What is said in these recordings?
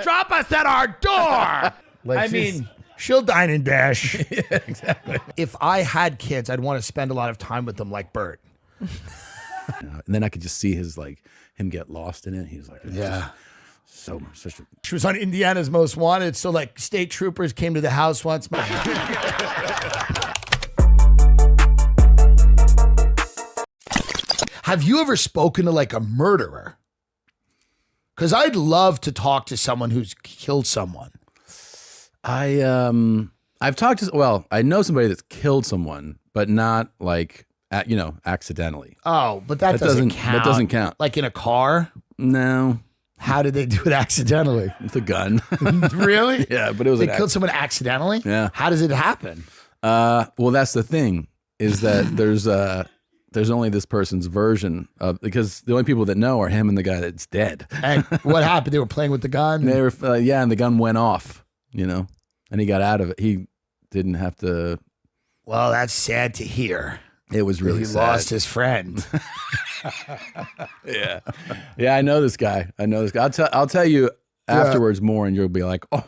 drop us at our door. Like I mean, she'll dine and dash. Yeah, exactly. If I had kids, I'd want to spend a lot of time with them like Bert. And then I could just see him get lost in it. He's like, Yeah. such a. She was on Indiana's Most Wanted, so like state troopers came to the house once. Have you ever spoken to like a murderer? Because I'd love to talk to someone who's killed someone. I've talked to, well, I know somebody that's killed someone, but not like, accidentally. Oh, but that doesn't count. That doesn't count. Like in a car? No. How did they do it accidentally? With a gun. Really? Yeah, but it was They killed someone accidentally? Yeah. How does it happen? Well, that's the thing, is that there's only this person's version of, because the only people that know are him and the guy that's dead. And what happened? They were playing with the gun? They were, and the gun went off, and he got out of it. He didn't have to. Well, that's sad to hear. It was really sad. He lost his friend. Yeah. Yeah, I know this guy. I'll tell you afterwards more, and you'll be like, oh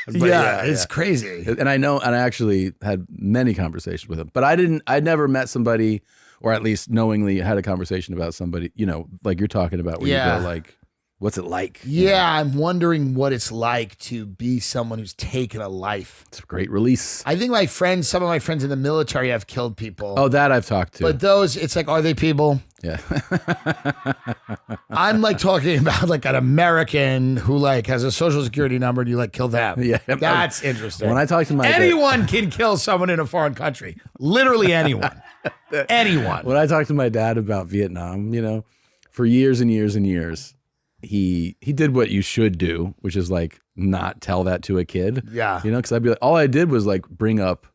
my God. But it's crazy. And I know, and I actually had many conversations with him, but I'd never met somebody, or at least knowingly had a conversation about somebody, like you're talking about, where you go like, what's it like? Yeah, I'm wondering what it's like to be someone who's taken a life. It's a great release. I think some of my friends in the military have killed people. Oh, that I've talked to. But those, it's like, are they people? Yeah. I'm like talking about like an American who like has a social security number and you like kill them. Yeah. That's interesting. When I talk to my anyone can kill someone in a foreign country. Literally anyone. Anyone. When I talk to my dad about Vietnam, for years and years and years, he did what you should do, which is like not tell that to a kid. Yeah. Because I'd be like, all I did was like bring up,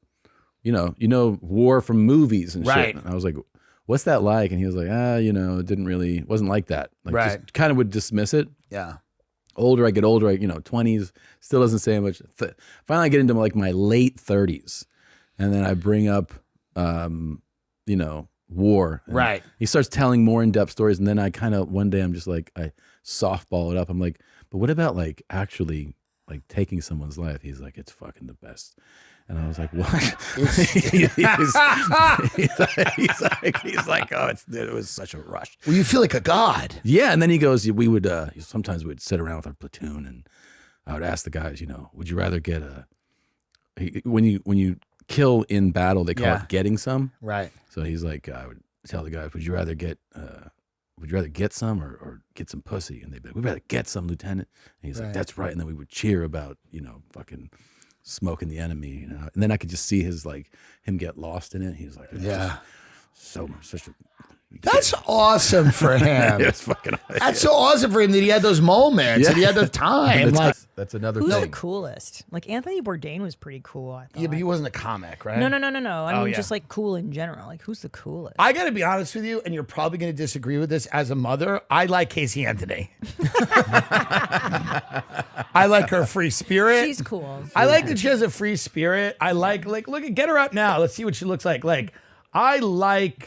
war from movies and shit. And I was like, what's that like? And he was like, it wasn't like that. Like, just kind of would dismiss it. Yeah. Older I get older, 20s, still doesn't say much. Finally I get into like my late 30s. And then I bring up, war. Right. He starts telling more in-depth stories. And then I kind of, one day I'm just like, I softball it up. I'm like, but what about like actually like taking someone's life? He's like, it's fucking the best. And I was like, what? he's like, oh, it was such a rush. Well, you feel like a god. Yeah. And then he goes, sometimes we'd sit around with our platoon and I would ask the guys, would you rather get when you kill in battle, they call it getting some. Right. So he's like, I would tell the guys, would you rather get some or get some pussy? And they'd be like, we'd rather get some, Lieutenant. And he's like, that's right. And then we would cheer about, fucking smoking the enemy, And then I could just see him get lost in it. He's like, such a. That's awesome for him. It's fucking. That's so awesome for him that he had those moments and he had the time. That's another Who's thing. the coolest? Like Anthony Bourdain was pretty cool, I thought. Yeah, but he wasn't a comic, right? No. I mean, just like cool in general. Like, who's the coolest? I got to be honest with you, and you're probably going to disagree with this as a mother. I like Casey Anthony. I like her free spirit. She's cool. I like that she has a free spirit. I like get her up now. Let's see what she looks like. I like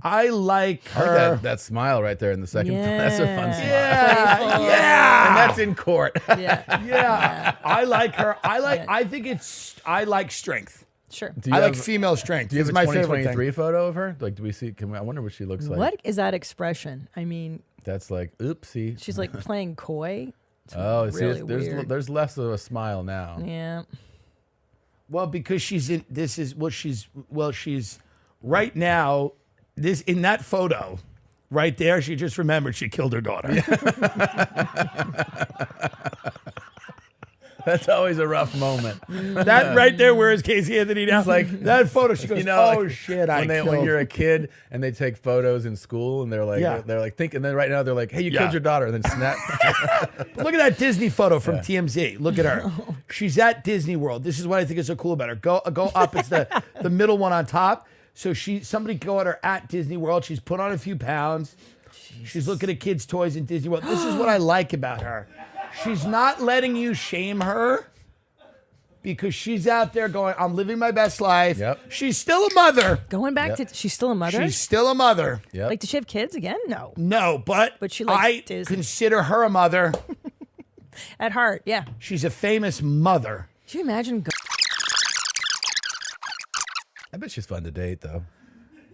her. That smile right there in the second. Yeah. That's a fun smile. Yeah. And that's in court. Yeah. I like her. I like strength. Sure. I like female strength. Do you have It's a my favorite 2023 thing. photo of her? Like, do we see? I wonder what she looks like. What is that expression? I mean, That's like, oopsie. she's like playing coy. It's Really really weird. there's less of a smile now. Yeah. Well, because she's right now, in that photo, right there, she just remembered she killed her daughter. That's always a rough moment. That right there, where is Casey Anthony now? Like that photo, she goes, "Oh shit, when you're a kid and they take photos in school and they're like thinking. Then right now they're like, hey, you killed your daughter, and then snap. Look at that Disney photo from TMZ. Look at her. She's at Disney World. This is what I think is so cool about her. Go up. It's the middle one on top. So somebody go at her at Disney World. She's put on a few pounds. She's looking at kids' toys in Disney World. This is what I like about her. She's not letting you shame her because she's out there going, I'm living my best life. Yep. She's still a mother. Going back to, she's still a mother? She's still a mother. Yep. Like, does she have kids again? No. No, but she likes I Disney. consider her a mother. At heart, yeah. She's a famous mother. Could you imagine? I bet she's fun to date, though.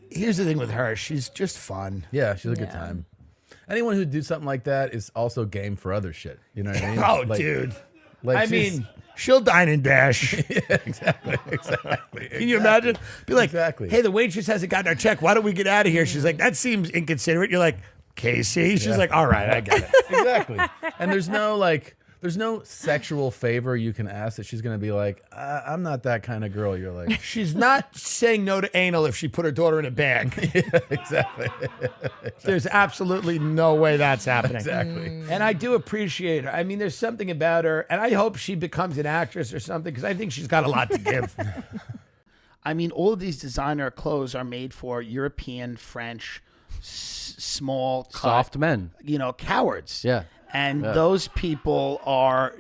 Here's the thing with her. She's just fun. Yeah, she's a good time. Anyone who do something like that is also game for other shit. You know what I mean? Oh, dude. Like I mean, she'll dine and dash. yeah, exactly. Can you imagine? Be like, Exactly. hey, the waitress hasn't gotten our check. Why don't we get out of here? She's like, that seems inconsiderate. You're like, Casey? She's like, all right, I get it. Exactly. And there's no sexual favor you can ask that she's going to be like, I'm not that kind of girl. You're like, She's not saying no to anal if she put her daughter in a bag. yeah, exactly. There's absolutely no way that's happening. Exactly. And I do appreciate her. I mean, there's something about her, and I hope she becomes an actress or something because I think she's got a lot to give. I mean, all of these designer clothes are made for European, French, small, cut, Soft men. Cowards. Yeah. And those people are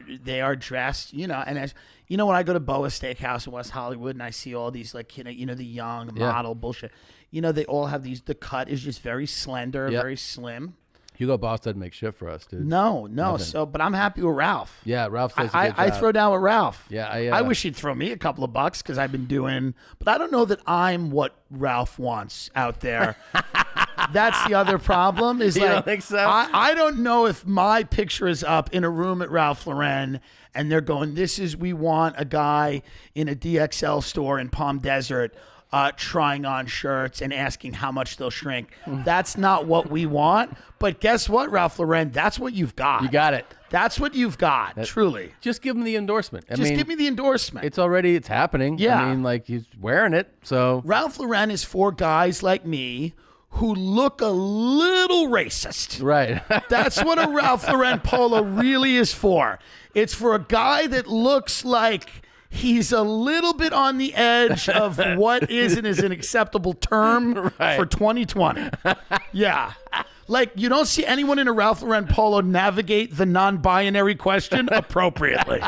dressed, and as you know, when I go to Boa Steakhouse in West Hollywood and I see all these the young model bullshit, they all have the cut is just very slender, very slim. Hugo Boss doesn't make shit for us, dude. No. Nothing. So, but I'm happy with Ralph. Yeah, Ralph does a good job. I throw down with Ralph. Yeah, I wish he'd throw me a couple of bucks because I've been doing, but I don't know that I'm what Ralph wants out there. That's the other problem. Is You like, don't think so? I don't know if my picture is up in a room at Ralph Lauren and they're going, we want a guy in a DXL store in Palm Desert trying on shirts and asking how much they'll shrink. That's not what we want. But guess what, Ralph Lauren? That's what you've got. You got it. That's what you've got, truly. Just give him the endorsement. Just give me the endorsement. It's happening. Yeah. I mean, he's wearing it, so. Ralph Lauren is for guys like me who look a little racist. Right. That's what a Ralph Lauren polo really is for. It's for a guy that looks like he's a little bit on the edge of what is and is an acceptable term for 2020. Yeah. Like, you don't see anyone in a Ralph Lauren polo navigate the non-binary question appropriately.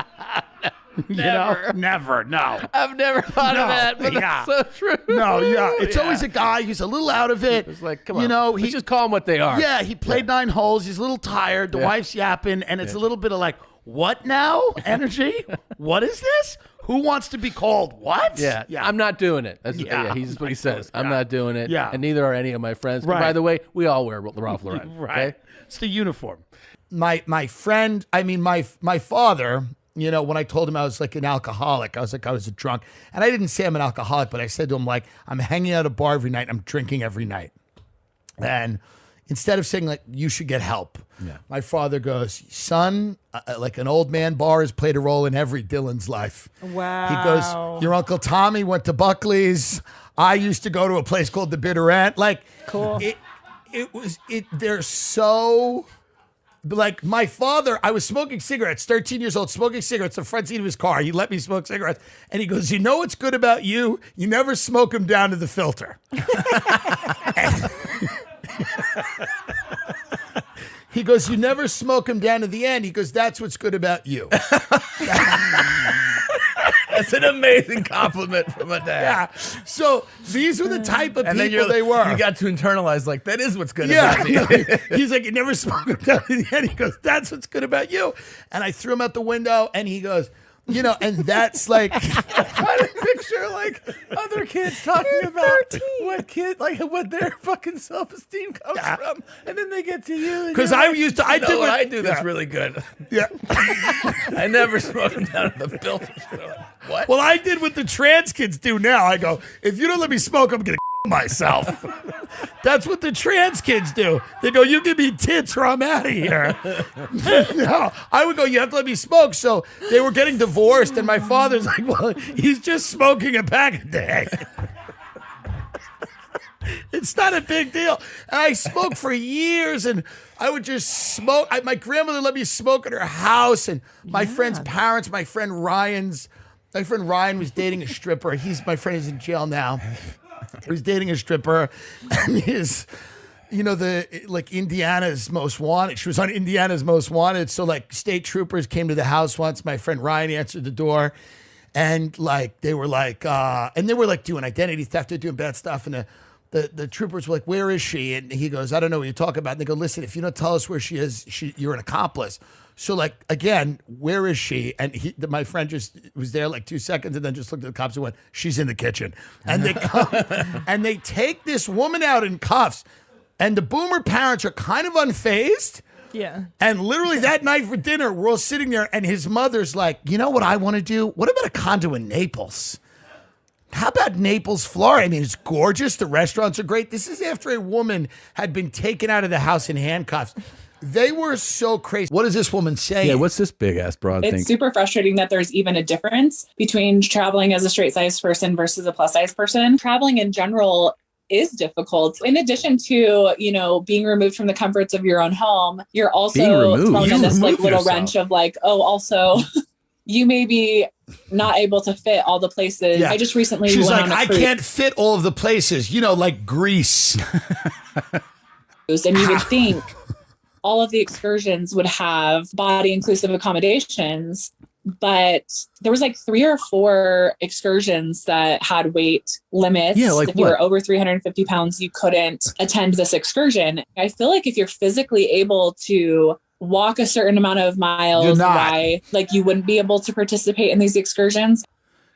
Never. No. I've never thought of that, but that's so true. No, yeah. It's always a guy who's a little out of it. It's like, come on. Let's just call them what they are. Yeah, he played 9 holes. He's a little tired. The wife's yapping, and it's a little bit of like, what now? Energy? What is this? Who wants to be called what? Yeah. I'm not doing it. That's he's what he says. I'm not doing it. Yeah. And neither are any of my friends. Right. By the way, we all wear Ralph Lauren. Right. Okay? It's the uniform. My father, when I told him I was like an alcoholic, I was a drunk. And I didn't say I'm an alcoholic, but I said to him, like, I'm hanging out at a bar every night. I'm drinking every night. And instead of saying, like, you should get help, my father goes, son, like an old man bar has played a role in every Dillon's life. Wow. He goes, your Uncle Tommy went to Buckley's. I used to go to a place called the Bitter Ant. Like, cool. They're so... Like my father, I was smoking cigarettes, 13 years old, smoking cigarettes in the front seat of his car. He let me smoke cigarettes. And he goes, you know what's good about you? You never smoke them down to the filter. He goes, you never smoke them down to the end. He goes, that's what's good about you. That's an amazing compliment from a dad. Yeah. So these were the type of people they were. You got to internalize, like, that is what's good about me. He's like, you never smoke them down to the end. He goes, that's what's good about you. And I threw him out the window, and he goes, and that's like... I picture, like, other kids talking about what their fucking self-esteem comes from. And then they get to you. Because I do that's really good. Yeah. I never smoke them down to the filter. What? Well, I did what the trans kids do now. I go, if you don't let me smoke, I'm going to myself. That's what the trans kids do. They go, you give me tits or I'm out of here. No, I would go, you have to let me smoke. So they were getting divorced, and my father's like, well, he's just smoking a pack a day. It's not a big deal. And I smoked for years, and I would just smoke. My grandmother let me smoke at her house, and my friend's parents, my friend Ryan was dating a stripper. My friend is in jail now. He was dating a stripper, and Indiana's Most Wanted. She was on Indiana's Most Wanted. So state troopers came to the house once. My friend Ryan answered the door, and they were doing identity theft. They're doing bad stuff, and the troopers were like, "Where is she?" And he goes, "I don't know what you're talking about." And they go, "Listen, if you don't tell us where she is, you're an accomplice." So like, again, where is she? And my friend just was there like 2 seconds and then just looked at the cops and went, she's in the kitchen. And they come and they take this woman out in cuffs. And the boomer parents are kind of unfazed. Yeah. And literally that night for dinner, we're all sitting there and his mother's like, you know what I want to do? What about a condo in Naples? How about Naples, Florida? I mean, it's gorgeous. The restaurants are great. This is after a woman had been taken out of the house in handcuffs. They were so crazy. What is this woman saying? Yeah, what's this big ass broad thing? It's super frustrating that there's even a difference between traveling as a straight size person versus a plus size person. Traveling in general is difficult. In addition to, being removed from the comforts of your own home, you're also thrown in this like little wrench of like, oh, also you may be not able to fit all the places. Yeah. I just recently She's went like, on a I cruise. can't fit all of the places, like Greece. And you would think all of the excursions would have body inclusive accommodations, but there was like 3 or 4 excursions that had weight limits. Yeah, like if you were over 350 pounds, you couldn't attend this excursion. I feel like if you're physically able to walk a certain amount of miles, why like you wouldn't be able to participate in these excursions?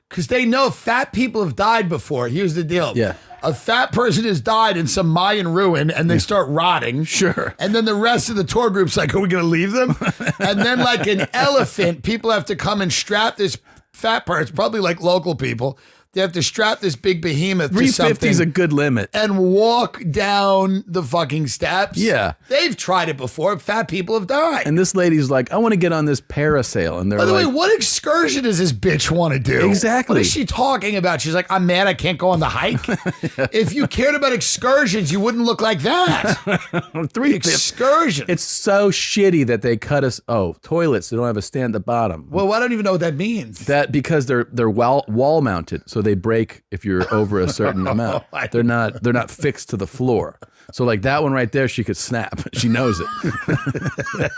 Because they know fat people have died before. Here's the deal. Yeah. A fat person has died in some Mayan ruin and they start rotting. Sure. And then the rest of the tour group's like, are we going to leave them? And then like an elephant, people have to come and strap this fat person, probably like local people. They have to strap this big behemoth to something. 350 is a good limit. And walk down the fucking steps. Yeah. They've tried it before. Fat people have died. And this lady's like, I want to get on this parasail. And they're By the like, way, what excursion does this bitch want to do? Exactly. What is she talking about? She's like, I'm mad I can't go on the hike. If you cared about excursions, you wouldn't look like that. 3 Excursion. It's so shitty that they cut us. Oh, toilets. They don't have a stand at the bottom. Well, I don't even know what that means. That because they're wall mounted, so they break if you're over a certain amount. They're not fixed to the floor. So like that one right there, she could snap. She knows it.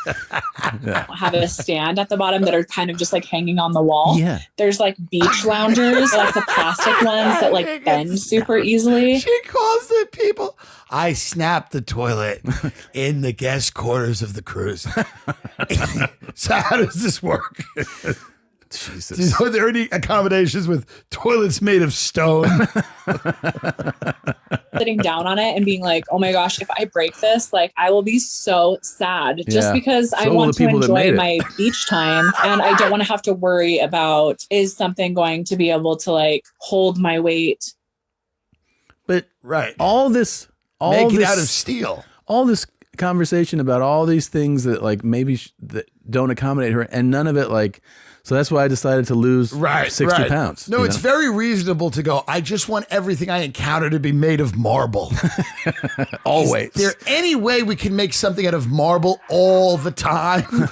Yeah. Have a stand at the bottom that are kind of just like hanging on the wall. Yeah. There's like beach loungers, like the plastic ones that like bend super easily. She calls the people. I snapped the toilet in the guest quarters of the cruise. So how does this work? Jesus. Are there any accommodations with toilets made of stone? Sitting down on it and being like, oh my gosh, if I break this, like I will be so sad just because I want to enjoy my beach time and I don't want to have to worry about is something going to be able to like hold my weight. But right. All this Make it out of steel. All this conversation about all these things that like maybe that don't accommodate her and none of it like. So that's why I decided to lose 60 pounds. No, it's very reasonable to go, I just want everything I encounter to be made of marble. Always. Is there any way we can make something out of marble all the time?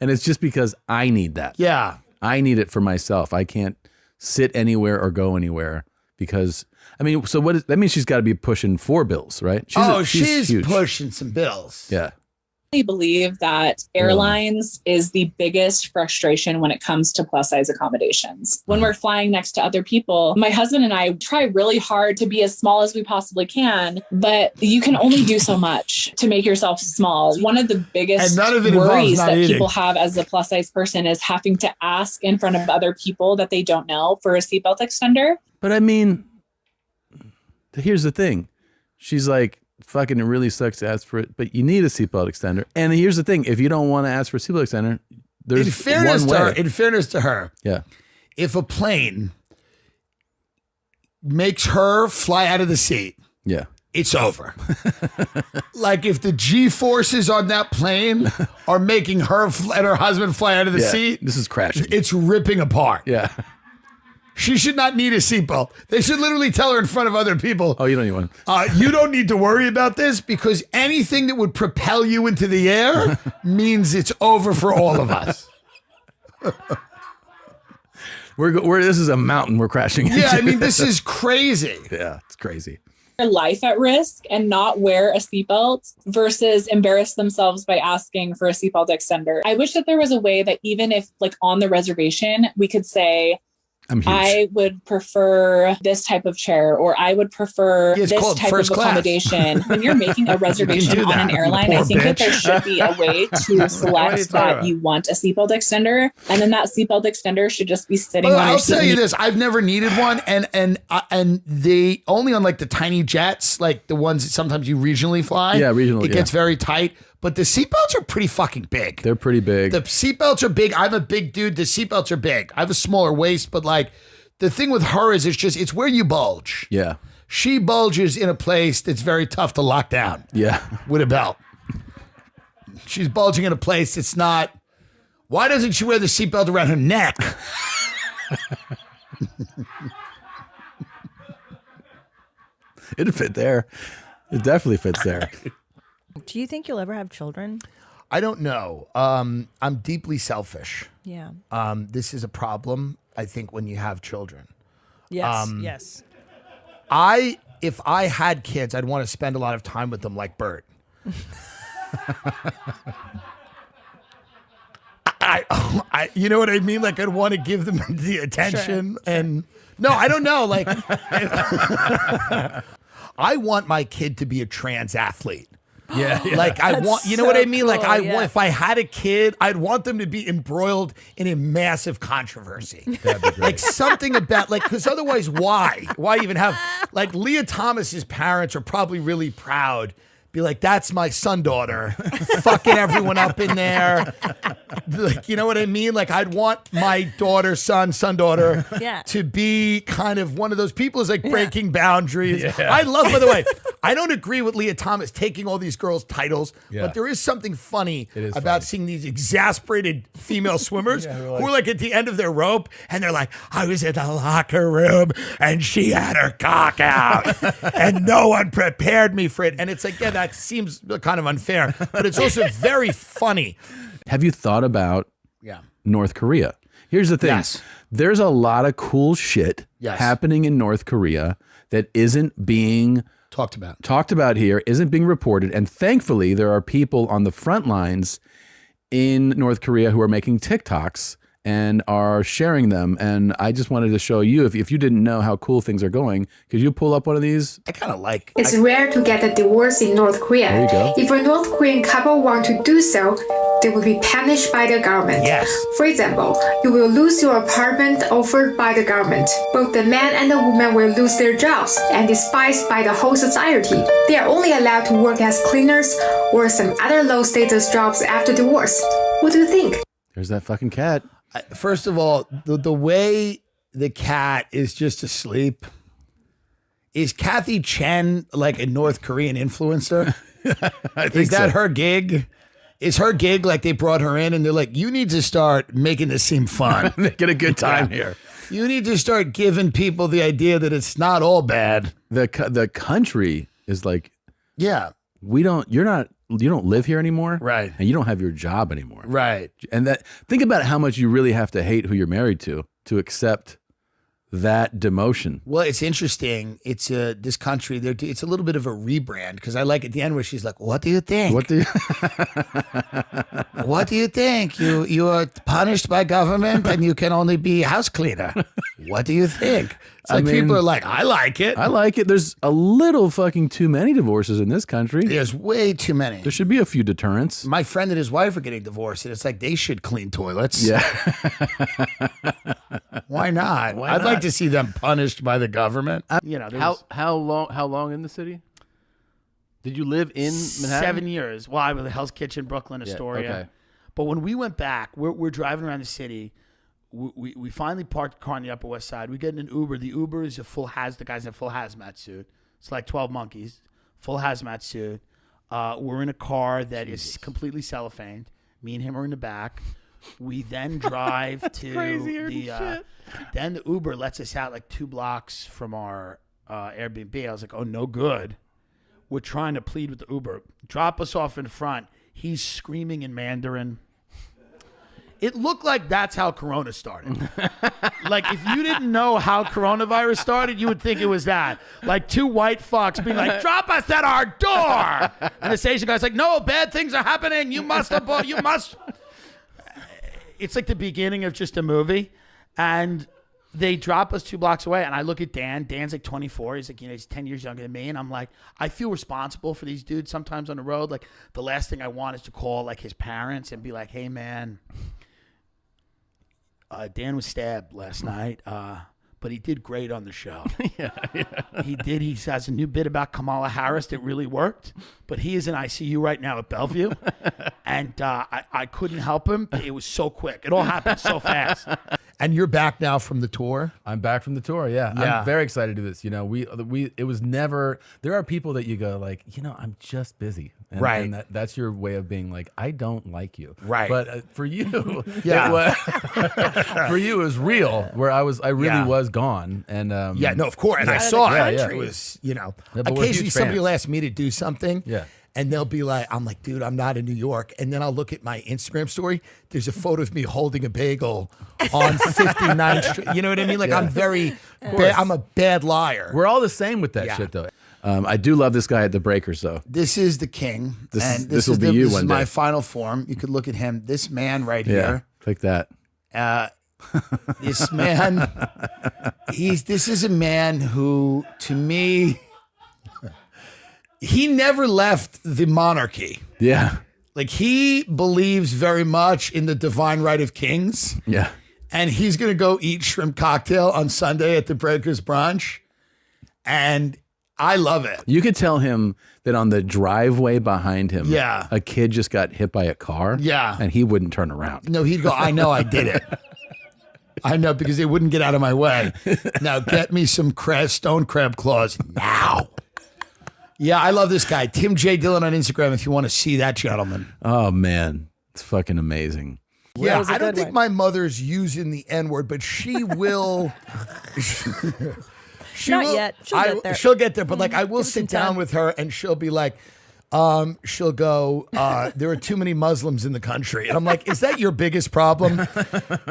And it's just because I need that. Yeah. I need it for myself. I can't sit anywhere or go anywhere because, I mean, so that means she's got to be pushing 4 bills, right? She's huge. pushing some bills. Yeah. I believe that airlines is the biggest frustration when it comes to plus size accommodations. When we're flying next to other people, my husband and I try really hard to be as small as we possibly can, but you can only do so much to make yourself small. One of the biggest worries that people have as a plus size person is having to ask in front of other people that they don't know for a seatbelt extender. But I mean, here's the thing. She's like, fucking it really sucks to ask for it, but you need a seatbelt extender. And here's the thing: if you don't want to ask for a seatbelt extender, there's in fairness to her, yeah. If a plane makes her fly out of the seat, yeah, it's over. Like if the G-forces on that plane are making her and her husband fly out of the seat, this is crashing. It's ripping apart. Yeah. She should not need a seatbelt. They should literally tell her in front of other people. Oh, you don't need one. You don't need to worry about this because anything that would propel you into the air means it's over for all of us. This is a mountain we're crashing into. Yeah, I mean, this is crazy. Yeah, it's crazy. Their life at risk and not wear a seatbelt versus embarrass themselves by asking for a seatbelt extender. I wish that there was a way that even if like on the reservation, we could say, I'm huge. I would prefer this type of chair, or I would prefer It's this called type of first class. accommodation. When you're making a reservation do on that, an you airline, poor I think that bitch. there should be a way to What are you select talking that about? you want a seatbelt extender, and then that seatbelt extender should just be sitting But on your I'll seat. tell you this: I've never needed one, and they only on like the tiny jets, like the ones that sometimes you regionally fly. Yeah, regional, It yeah. gets very tight, but the seatbelts are pretty fucking big. They're pretty big. The seatbelts are big. I'm a big dude. The seatbelts are big. I have a smaller waist, but like the thing with her is it's where you bulge. yeah. She bulges in a place that's very tough to lock down Yeah. with a belt. She's bulging in a place it's not. Why doesn't she wear the seatbelt around her neck? It'd fit there. It definitely fits there. Do you think you'll ever have children? I don't know. I'm deeply selfish. Yeah. This is a problem, I think, when you have children. Yes. Yes. If I had kids, I'd want to spend a lot of time with them like Bert. You know what I mean? Like I'd want to give them the attention and no, I don't know. Like I want my kid to be a trans athlete. Yeah. Like I want, you know what so I mean? Like cool, I yeah. want, if I had a kid, I'd want them to be embroiled in a massive controversy. That'd be great. Like something about like, because otherwise, why even have like Leah Thomas's parents are probably really proud. Be like, that's my son daughter, fucking everyone up in there. Like, you know what I mean? Like, I'd want my daughter, son daughter, Yeah. to be kind of one of those people who's like breaking boundaries. I love, by the way, I don't agree with Leah Thomas taking all these girls' titles, Yeah. but there is something funny It is about funny. seeing these exasperated female swimmers Yeah, who are like at the end of their rope and they're like, I was in the locker room and she had her cock out and no one prepared me for it. And it's like, yeah, that seems kind of unfair, but it's also very funny. Have you thought about Yeah. North Korea? Here's the thing. Yes. There's a lot of cool shit Yes. happening in North Korea that isn't being talked about here, isn't being reported. And thankfully, there are people on the front lines in North Korea who are making TikToks and are sharing them. And I just wanted to show you, if you didn't know how cool things are going, could you pull up one of these? I kind of like It's rare to get a divorce in North Korea. There you go. If a North Korean couple want to do so, they will be punished by the government. Yes. For example, you will lose your apartment offered by the government. Both the man and the woman will lose their jobs and despised by the whole society. They are only allowed to work as cleaners or some other low-status jobs after divorce. What do you think? There's that fucking cat. First of all, the way the cat is just asleep. Is Kathy Chen like a North Korean influencer? I think Is that so. her gig? Is her gig like they brought her in and they're like, you need to start making this seem fun. Get a good time here. You need to start giving people the idea that it's not all bad. The country is like, Yeah. you don't live here anymore. Right. And you don't have your job anymore. Right. And think about how much you really have to hate who you're married to accept that demotion. Well, it's interesting. It's this country. It's a little bit of a rebrand because I like at the end where she's like, "What do you think? What do you What do you think? You are punished by government and you can only be house cleaner. What do you think?" It's like people are like, "I like it. I like it. There's a little fucking too many divorces in this country. There's way too many." There should be a few deterrents. My friend and his wife are getting divorced, and it's like they should clean toilets. Yeah. Why not? Why I'd like not? to see them punished by the government. You know, there's How long in the city? Did you live in Manhattan? 7 years. Well, I was at Hell's Kitchen, Brooklyn, Astoria. okay. But when we went back, we're driving around the city. We finally parked the car on the Upper West Side. We get in an Uber. The Uber is the guy's in a full hazmat suit. It's like 12 monkeys, full hazmat suit. We're in a car that is completely cellophaned. Me and him are in the back. We then drive to then the Uber lets us out like 2 blocks from our Airbnb. I was like, oh, no good. We're trying to plead with the Uber. Drop us off in front. He's screaming in Mandarin. It looked like that's how Corona started. Like, if you didn't know how coronavirus started, you would think it was that. Like 2 white fucks being like, drop us at our door. And the station guy's like, no, bad things are happening. You must. It's like the beginning of just a movie. And they drop us 2 blocks away, and I look at Dan. Dan's like 24. He's like, he's 10 years younger than me. And I'm like, I feel responsible for these dudes sometimes on the road. Like, the last thing I want is to call like his parents and be like, hey, man, Dan was stabbed last night, but he did great on the show. He did. He has a new bit about Kamala Harris that really worked, but he is in ICU right now at Bellevue, and I couldn't help him. It was so quick. It all happened so fast. And you're back now from the tour? I'm back from the tour, yeah. I'm very excited to do this. You know, it was never, there are people that you go like, I'm just busy. And, right. And that's your way of being like, I don't like you. Right. But for you, for you it was real, where I really was gone. And no, of course. And I saw it. Yeah. It was, but occasionally somebody will ask me to do something. Yeah. And they'll be like, I'm like, dude, I'm not in New York. And then I'll look at my Instagram story. There's a photo of me holding a bagel on 59th Street. You know what I mean? Like, I'm I'm a bad liar. We're all the same with that shit, though. I do love this guy at the Breakers, though. This is the king. This will be you one day. This is my final form. You could look at him. This man right here. Click that. This man, this is a man who, to me, he never left the monarchy. Yeah. Like, he believes very much in the divine right of kings. Yeah. And he's going to go eat shrimp cocktail on Sunday at the Breakers brunch. And I love it. You could tell him that on the driveway behind him, a kid just got hit by a car. Yeah. And he wouldn't turn around. No, he'd go, I know I did it. I know, because they wouldn't get out of my way. Now get me some stone crab claws now. Yeah, I love this guy. Tim J. Dillon on Instagram if you want to see that gentleman. Oh, man. It's fucking amazing. Yeah, I don't think my mother's using the N-word, but she will. Not yet. She'll get there. She'll get there, but like I will sit down with her and she'll be like, she'll go, there are too many Muslims in the country. And I'm like, is that your biggest problem?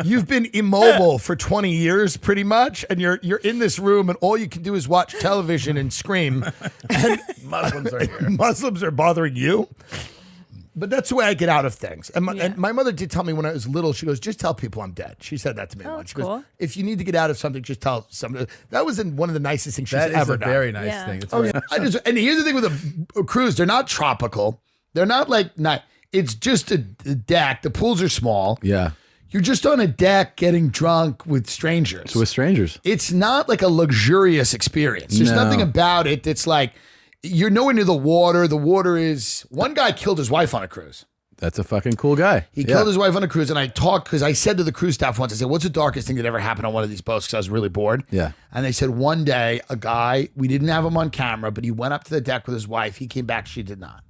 You've been immobile for 20 years pretty much, and you're in this room and all you can do is watch television and scream. And Muslims are here. Muslims are bothering you? But that's the way I get out of things. And my mother did tell me when I was little, she goes, just tell people I'm dead. She said that to me once. She goes, if you need to get out of something, just tell somebody. That was one of the nicest things she's ever done. That is a very nice thing. It's and here's the thing with a cruise, they're not tropical. They're not it's just a deck. The pools are small. Yeah. You're just on a deck getting drunk with strangers. It's with strangers. It's not like a luxurious experience. There's nothing about it that's like, you're nowhere near the water. The water is... One guy killed his wife on a cruise. That's a fucking cool guy. He killed his wife on a cruise, and I talked, because I said to the cruise staff once, I said, what's the darkest thing that ever happened on one of these boats? Because I was really bored. Yeah. And they said one day, a guy, we didn't have him on camera, but he went up to the deck with his wife. He came back, she did not.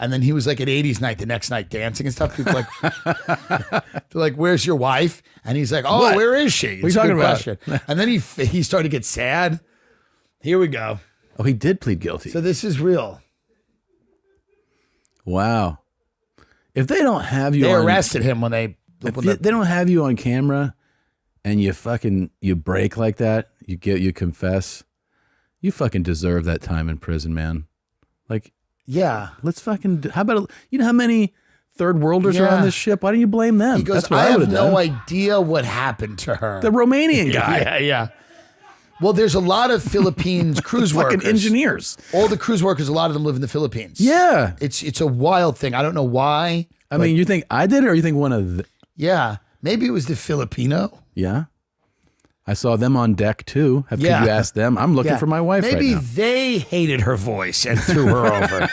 And then he was like at 80s night, the next night, dancing and stuff. People like, they're like, where's your wife? And he's like, oh, where is she? What are you talking about? And then he started to get sad. Here we go. Oh, he did plead guilty. So this is real. Wow. If they don't have you They arrested him when they... They don't have you on camera and you break like that, you confess, you fucking deserve that time in prison, man. Like... Yeah. Let's fucking... How about... You know how many third worlders are on this ship? Why don't you blame them? He goes, That's what I have would've no done. idea what happened to her. The Romanian guy. Yeah. Well, there's a lot of Philippines cruise workers. Fucking engineers. All the cruise workers, a lot of them live in the Philippines. Yeah. It's a wild thing. I don't know why. I mean, you think I did it or you think one of the... Yeah. Maybe it was the Filipino. Yeah. I saw them on deck too. Could you ask them? I'm looking for my wife Maybe right now. they hated her voice and threw her over.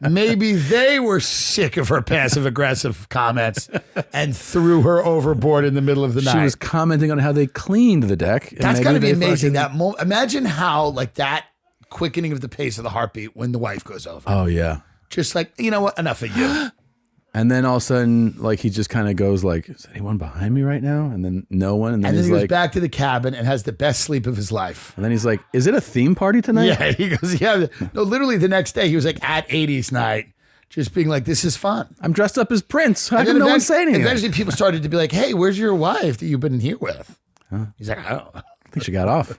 Maybe they were sick of her passive-aggressive comments and threw her overboard in the middle of the night. She was commenting on how they cleaned the deck. That's got to be amazing. Imagine how that quickening of the pace of the heartbeat when the wife goes over. Oh, yeah. Just like, you know what? Enough of you. And then all of a sudden, like, he just kind of goes like, is anyone behind me right now? And then no one. And then he goes like, back to the cabin and has the best sleep of his life. And then he's like, is it a theme party tonight? Yeah, he goes, yeah. No, literally the next day, he was like at 80s night, just being like, this is fun. I'm dressed up as Prince. How can no one say anything? Eventually people started to be like, hey, where's your wife that you've been here with? Huh? He's like, I think she got off.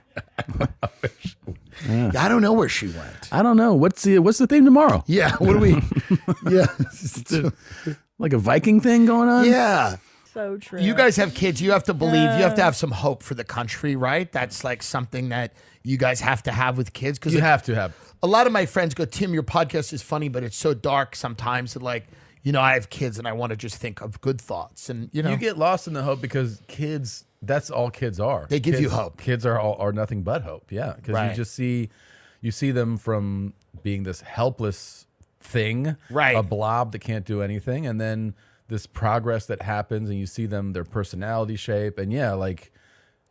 Yeah. I don't know where she went. I don't know. What's the theme tomorrow? Yeah. What do we? Yeah. Like a Viking thing going on? Yeah. So true. You guys have kids. You have to believe. You have to have some hope for the country, right? That's like something that you guys have to have with kids. Because You have to have. a lot of my friends go, Tim, your podcast is funny, but it's so dark sometimes that like, I have kids and I want to just think of good thoughts. And, You get lost in the hope because kids, that's all kids are. They give Kids- you hope. Kids are nothing but hope. Yeah. Because Right. you see them from being this helpless thing, Right. a blob that can't do anything. And then this progress that happens and you see them, their personality shape. And yeah, like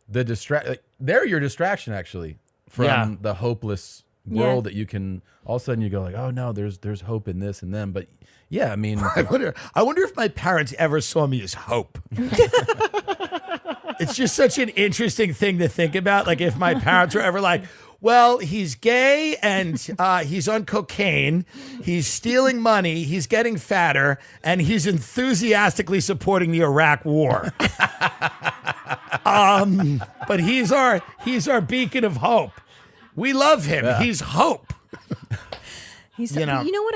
they're your distraction actually from the hopeless world that you can, all of a sudden you go like, oh no, there's hope in this and them. But yeah, I mean, I wonder if my parents ever saw me as hope. It's just such an interesting thing to think about. Like if my parents were ever like, well, he's gay and he's on cocaine, he's stealing money, he's getting fatter, and he's enthusiastically supporting the Iraq War. But he's our beacon of hope. We love him. Yeah. He's hope. He's, you know. You know what